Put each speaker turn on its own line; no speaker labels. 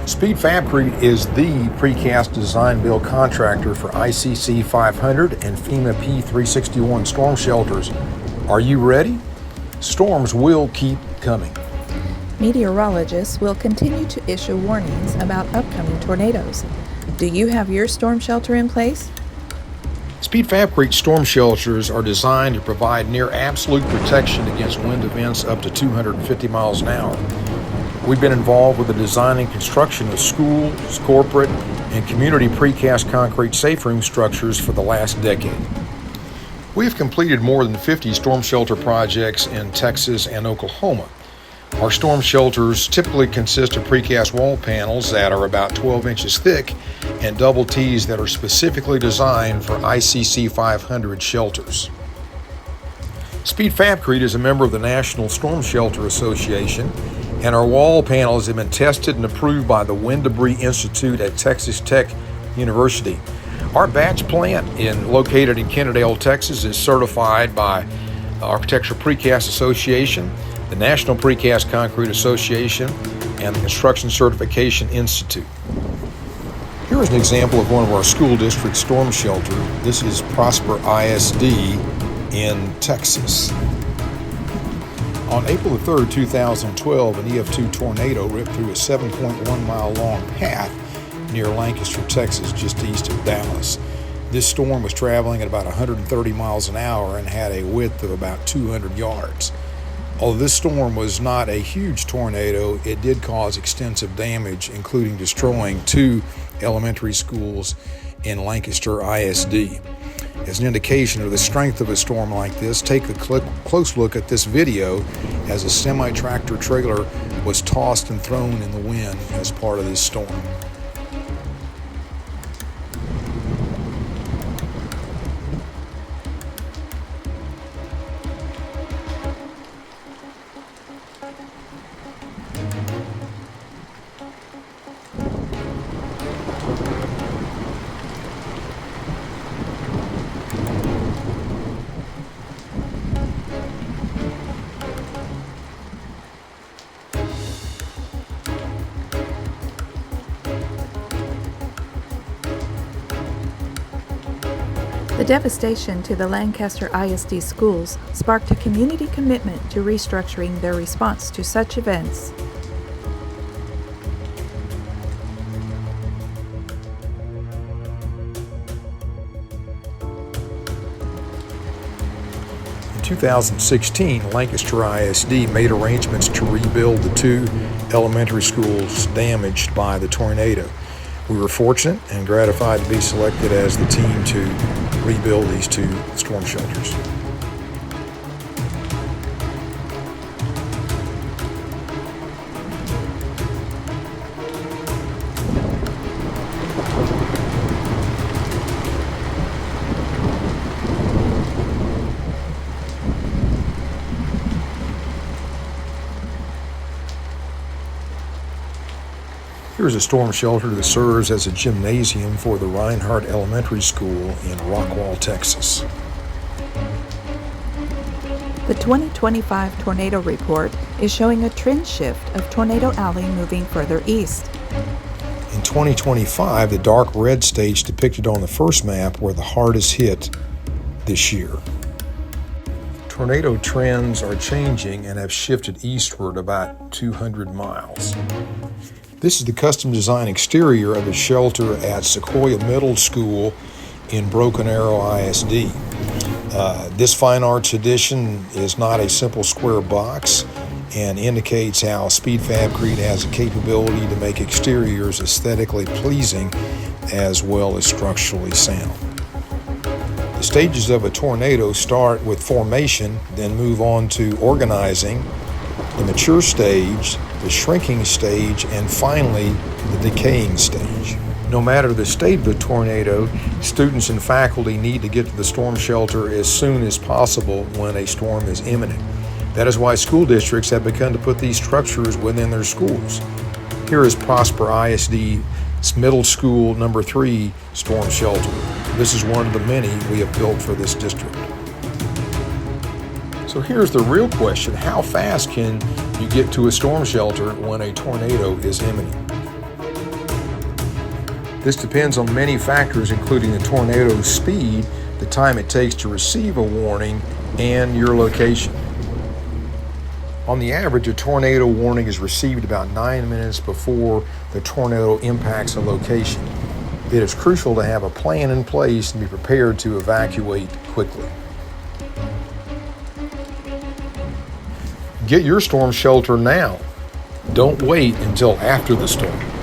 Speed Fab-Crete is the precast design build contractor for ICC 500 and FEMA P361 storm shelters. Are you ready? Storms will keep coming.
Meteorologists will continue to issue warnings about upcoming tornadoes. Do you have your storm shelter in place?
Speed Fab-Crete storm shelters are designed to provide near absolute protection against wind events up to 250 miles an hour. We've been involved with the design and construction of schools, corporate, and community precast concrete safe room structures for the last decade. We have completed more than 50 storm shelter projects in Texas and Oklahoma. Our storm shelters typically consist of precast wall panels that are about 12 inches thick and double T's that are specifically designed for ICC 500 shelters. Speed Fab-Crete is a member of the National Storm Shelter Association, and our wall panels have been tested and approved by the Wind Debris Institute at Texas Tech University. Our batch plant, located in Kennedale, Texas, is certified by the Architectural Precast Association, the National Precast Concrete Association, and the Construction Certification Institute. Here is an example of one of our school district storm shelters. This is Prosper ISD in Texas. On April 3, 2012, an EF2 tornado ripped through a 7.1 mile long path near Lancaster, Texas, just east of Dallas. This storm was traveling at about 130 miles an hour and had a width of about 200 yards. Although this storm was not a huge tornado, it did cause extensive damage, including destroying 2 elementary schools in Lancaster ISD. As an indication of the strength of a storm like this, take a close look at this video as a semi-tractor trailer was tossed and thrown in the wind as part of this storm.
The devastation to the Lancaster ISD schools sparked a community commitment to restructuring their response to such events.
In 2016, Lancaster ISD made arrangements to rebuild the 2 elementary schools damaged by the tornado. We were fortunate and gratified to be selected as the team to rebuild these 2 storm shelters. Here's a storm shelter that serves as a gymnasium for the Reinhardt Elementary School in Rockwall, Texas.
The 2025 tornado report is showing a trend shift of Tornado Alley moving further east.
In 2025, the dark red states depicted on the first map were the hardest hit this year. Tornado trends are changing and have shifted eastward about 200 miles. This is the custom design exterior of the shelter at Sequoia Middle School in Broken Arrow ISD. This fine arts addition is not a simple square box and indicates how Speed Fab-Crete has a capability to make exteriors aesthetically pleasing as well as structurally sound. The stages of a tornado start with formation, then move on to organizing, the mature stage, the shrinking stage, and finally the decaying stage. No matter the state of the tornado, students and faculty need to get to the storm shelter as soon as possible when a storm is imminent. That is why school districts have begun to put these structures within their schools. Here is Prosper ISD's Middle School number 3 storm shelter. This is one of the many we have built for this district. So here's the real question: how fast can you get to a storm shelter when a tornado is imminent? This depends on many factors, including the tornado's speed, the time it takes to receive a warning, and your location. On the average, a tornado warning is received about 9 minutes before the tornado impacts a location. It is crucial to have a plan in place and be prepared to evacuate quickly. Get your storm shelter now. Don't wait until after the storm.